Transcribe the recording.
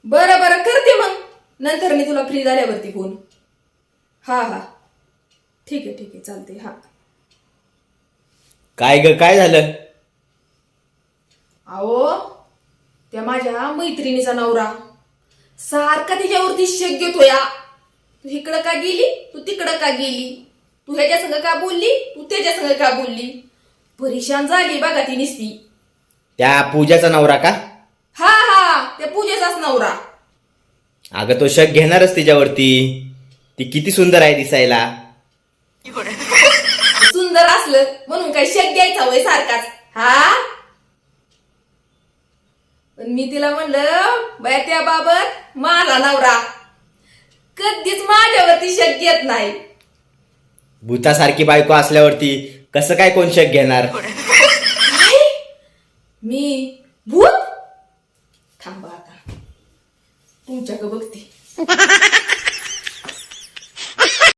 बरं बरं करते मग, नंतर मी तुला फ्री झाल्यावरती फोन. हा हा ठीक आहे चालते. हा काय ग, काय झालं? अहो, त्या माझ्या मैत्रिणीचा नवरा सारखा तिच्यावरती शेक घेतो या. तू इकडं का गेली, तू तिकडं का गेली, तू ह्याच्या संग का बोलली, तू त्याच्या संग का बोलली. परेशान झाली बघा ती निसती. त्या पूजाचा नवरा का? हा त्या पूजेचाच नवरा. अगं तो शक घेणारच तिच्यावरती. ती किती सुंदर आहे दिसायला. सुंदर असलं म्हणून काय शेक घ्यायचा वय सारखाच. हा पण मी तिला म्हणलं बाय, त्याबाबत माझा नवरा कधीच माझ्यावरती शक घेत नाही. भूतासारखी बायको असल्यावरती कसं काय कोण शक घेणार? मी भूत? थांबा आता तुमच्याकडे बघते.